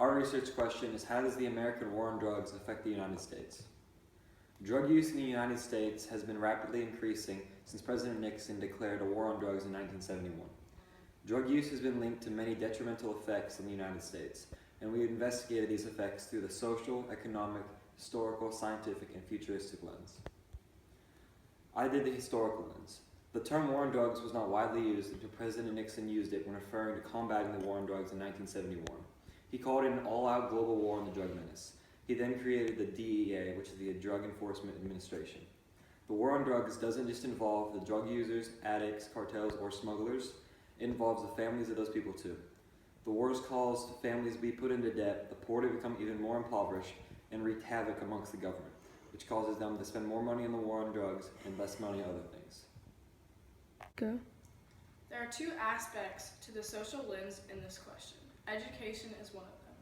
Our research question is, how does the American war on drugs affect the United States? Drug use in the United States has been rapidly increasing since President Nixon declared a war on drugs in 1971. Drug use has been linked to many detrimental effects in the United States, and we investigated these effects through the social, economic, historical, scientific, and futuristic lens. I did the historical lens. The term war on drugs was not widely used until President Nixon used it when referring to combating the war on drugs in 1971. He called it an all-out global war on the drug menace. He then created the DEA, which is the Drug Enforcement Administration. The war on drugs doesn't just involve the drug users, addicts, cartels, or smugglers. It involves the families of those people too. The wars caused families to be put into debt, the poor to become even more impoverished, and wreaked havoc amongst the government, which causes them to spend more money on the war on drugs and less money on other things. Go. There are two aspects to the social lens in this question. Education is one of them.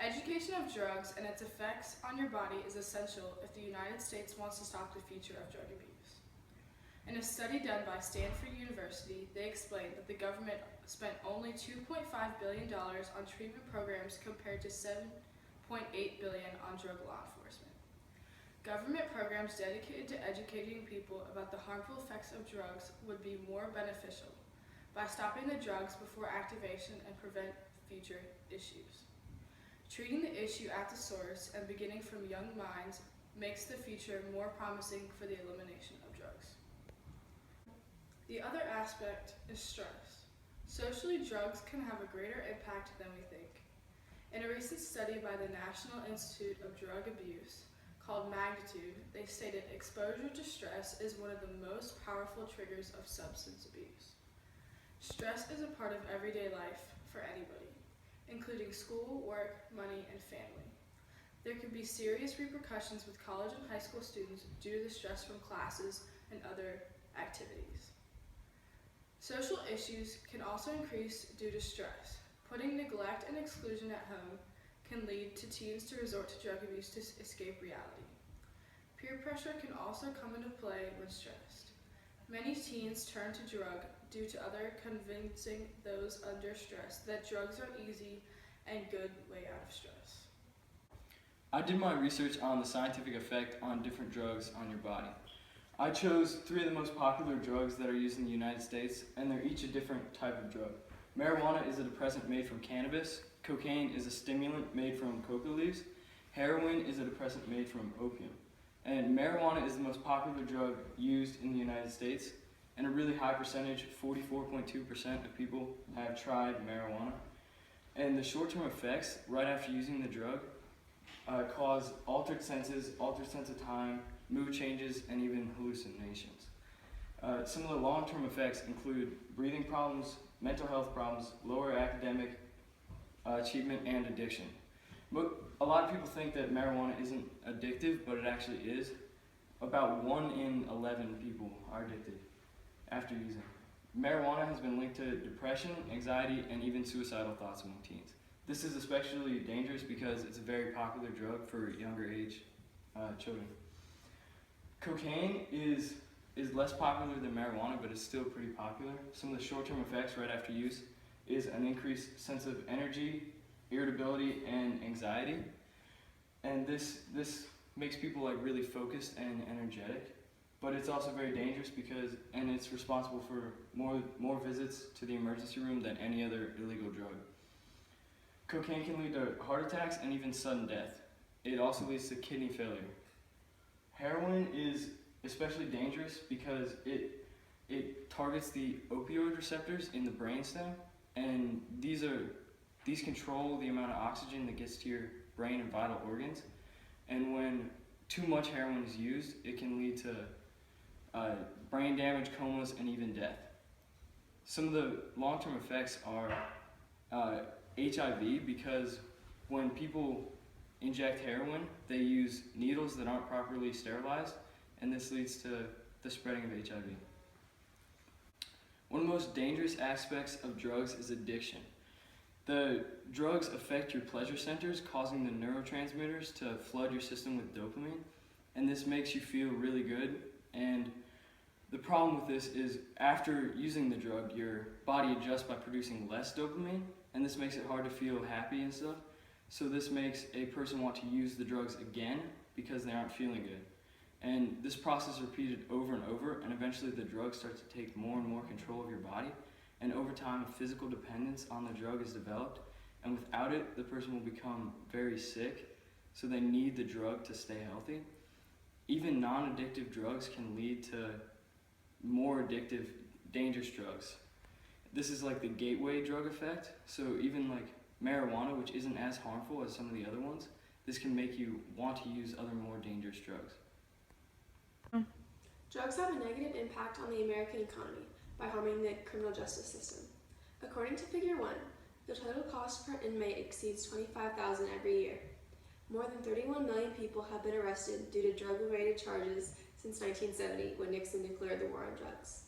Education of drugs and its effects on your body is essential if the United States wants to stop the future of drug abuse. In a study done by Stanford University, they explained that the government spent only $2.5 billion on treatment programs compared to $7.8 billion on drug law enforcement. Government programs dedicated to educating people about the harmful effects of drugs would be more beneficial by stopping the drugs before activation and prevent future issues. Treating the issue at the source and beginning from young minds makes the future more promising for the elimination of drugs. The other aspect is stress. Socially, drugs can have a greater impact than we think. In a recent study by the National Institute of Drug Abuse called Magnitude, they stated exposure to stress is one of the most powerful triggers of substance abuse. Stress is a part of everyday life for anybody, including school, work, money, and family. There can be serious repercussions with college and high school students due to the stress from classes and other activities. Social issues can also increase due to stress. Putting neglect and exclusion at home can lead to teens to resort to drug abuse to escape reality. Peer pressure can also come into play when stressed. Many teens turn to drug due to other convincing those under stress that drugs are easy and good way out of stress. I did my research on the scientific effect on different drugs on your body. I chose 3 of the most popular drugs that are used in the United States, and they're each a different type of drug. Marijuana is a depressant made from cannabis, cocaine is a stimulant made from coca leaves, heroin is a depressant made from opium. And marijuana is the most popular drug used in the United States, and a really high percentage, 44.2% of people have tried marijuana. And the short-term effects right after using the drug cause altered senses, altered sense of time, mood changes, and even hallucinations. Some of the long-term effects include breathing problems, mental health problems, lower academic achievement, and addiction. But a lot of people think that marijuana isn't addictive, but it actually is. About 1 in 11 people are addicted after using. Marijuana has been linked to depression, anxiety, and even suicidal thoughts among teens. This is especially dangerous because it's a very popular drug for younger age children. Cocaine is less popular than marijuana, but it's still pretty popular. Some of the short-term effects right after use is an increased sense of energy, irritability, and anxiety. And this makes people really focused and energetic. But it's also very dangerous and it's responsible for more visits to the emergency room than any other illegal drug. Cocaine can lead to heart attacks and even sudden death. It also leads to kidney failure. Heroin is especially dangerous because it targets the opioid receptors in the brainstem, and these control the amount of oxygen that gets to your brain and vital organs. And when too much heroin is used, it can lead to brain damage, comas, and even death. Some of the long-term effects are HIV, because when people inject heroin, they use needles that aren't properly sterilized, and this leads to the spreading of HIV. One of the most dangerous aspects of drugs is addiction. The drugs affect your pleasure centers, causing the neurotransmitters to flood your system with dopamine, and this makes you feel really good. And the problem with this is after using the drug, your body adjusts by producing less dopamine, and this makes it hard to feel happy and stuff. So this makes a person want to use the drugs again because they aren't feeling good. And this process is repeated over and over, and eventually the drug starts to take more and more control of your body. And over time, a physical dependence on the drug is developed, and without it, the person will become very sick, so they need the drug to stay healthy. Even non-addictive drugs can lead to more addictive, dangerous drugs. This is like the gateway drug effect, so even like marijuana, which isn't as harmful as some of the other ones, this can make you want to use other more dangerous drugs. Drugs have a negative impact on the American economy by harming the criminal justice system. According to Figure 1, the total cost per inmate exceeds $25,000 every year. More than 31 million people have been arrested due to drug-related charges since 1970, when Nixon declared the war on drugs.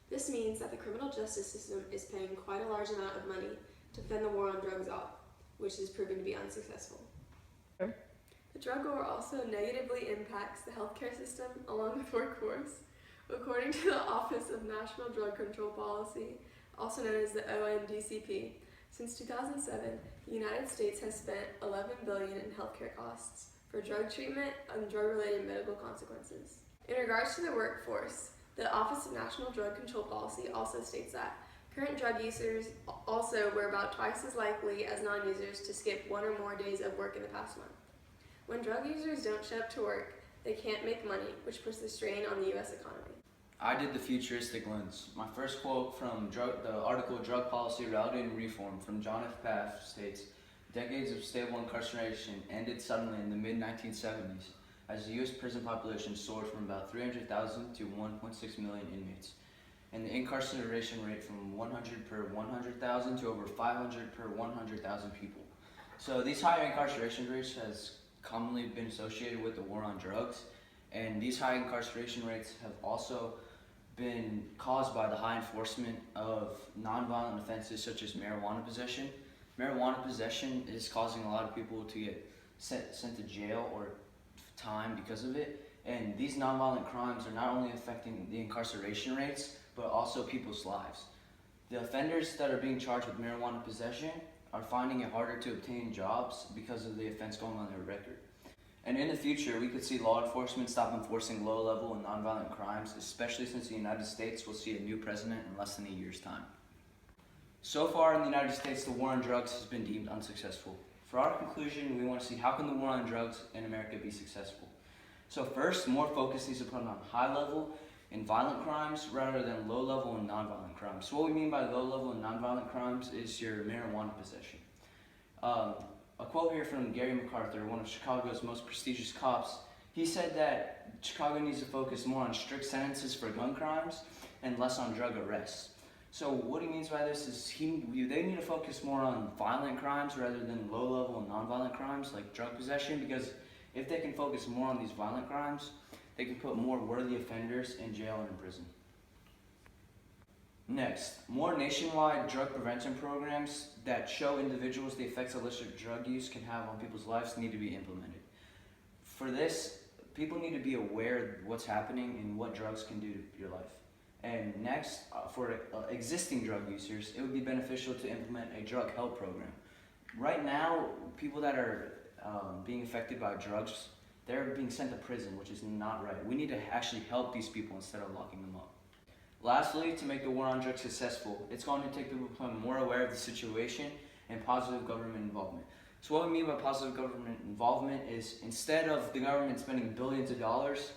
This means that the criminal justice system is paying quite a large amount of money to fend the war on drugs off, which has proven to be unsuccessful. The drug war also negatively impacts the healthcare system along with workforce. According to the Office of National Drug Control Policy, also known as the ONDCP, since 2007, the United States has spent $11 billion in healthcare costs for drug treatment and drug-related medical consequences. In regards to the workforce, the Office of National Drug Control Policy also states that current drug users also were about twice as likely as non-users to skip one or more days of work in the past month. When drug users don't show up to work, they can't make money, which puts the strain on the U.S. economy. I did the futuristic lens. My first quote from the article Drug Policy, Reality and Reform from John F. Paff states, "Decades of stable incarceration ended suddenly in the mid-1970s as the U.S. prison population soared from about 300,000 to 1.6 million inmates, and the incarceration rate from 100 per 100,000 to over 500 per 100,000 people." So these higher incarceration rates has commonly been associated with the war on drugs, and these high incarceration rates have also been caused by the high enforcement of nonviolent offenses such as marijuana possession. Marijuana possession is causing a lot of people to get sent to jail or time because of it, and these nonviolent crimes are not only affecting the incarceration rates, but also people's lives. The offenders that are being charged with marijuana possession are finding it harder to obtain jobs because of the offense going on their record. And in the future, we could see law enforcement stop enforcing low-level and nonviolent crimes, especially since the United States will see a new president in less than a year's time. So far in the United States, the war on drugs has been deemed unsuccessful. For our conclusion, we want to see how can the war on drugs in America be successful. So first, more focus needs to be put on high-level and violent crimes rather than low-level and nonviolent crimes. So what we mean by low-level and nonviolent crimes is your marijuana possession. A quote here from Gary MacArthur, one of Chicago's most prestigious cops. He said that Chicago needs to focus more on strict sentences for gun crimes and less on drug arrests. So what he means by this is they need to focus more on violent crimes rather than low-level and nonviolent crimes like drug possession, because if they can focus more on these violent crimes, they can put more worthy offenders in jail and in prison. Next, more nationwide drug prevention programs that show individuals the effects illicit drug use can have on people's lives need to be implemented. For this, people need to be aware of what's happening and what drugs can do to your life. And next, for existing drug users, it would be beneficial to implement a drug help program. Right now, people that are being affected by drugs, they're being sent to prison, which is not right. We need to actually help these people instead of locking them up. Lastly, to make the war on drugs successful, it's going to take people to become more aware of the situation and positive government involvement. So what we mean by positive government involvement is instead of the government spending billions of dollars,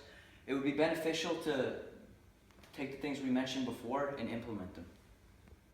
it would be beneficial to take the things we mentioned before and implement them.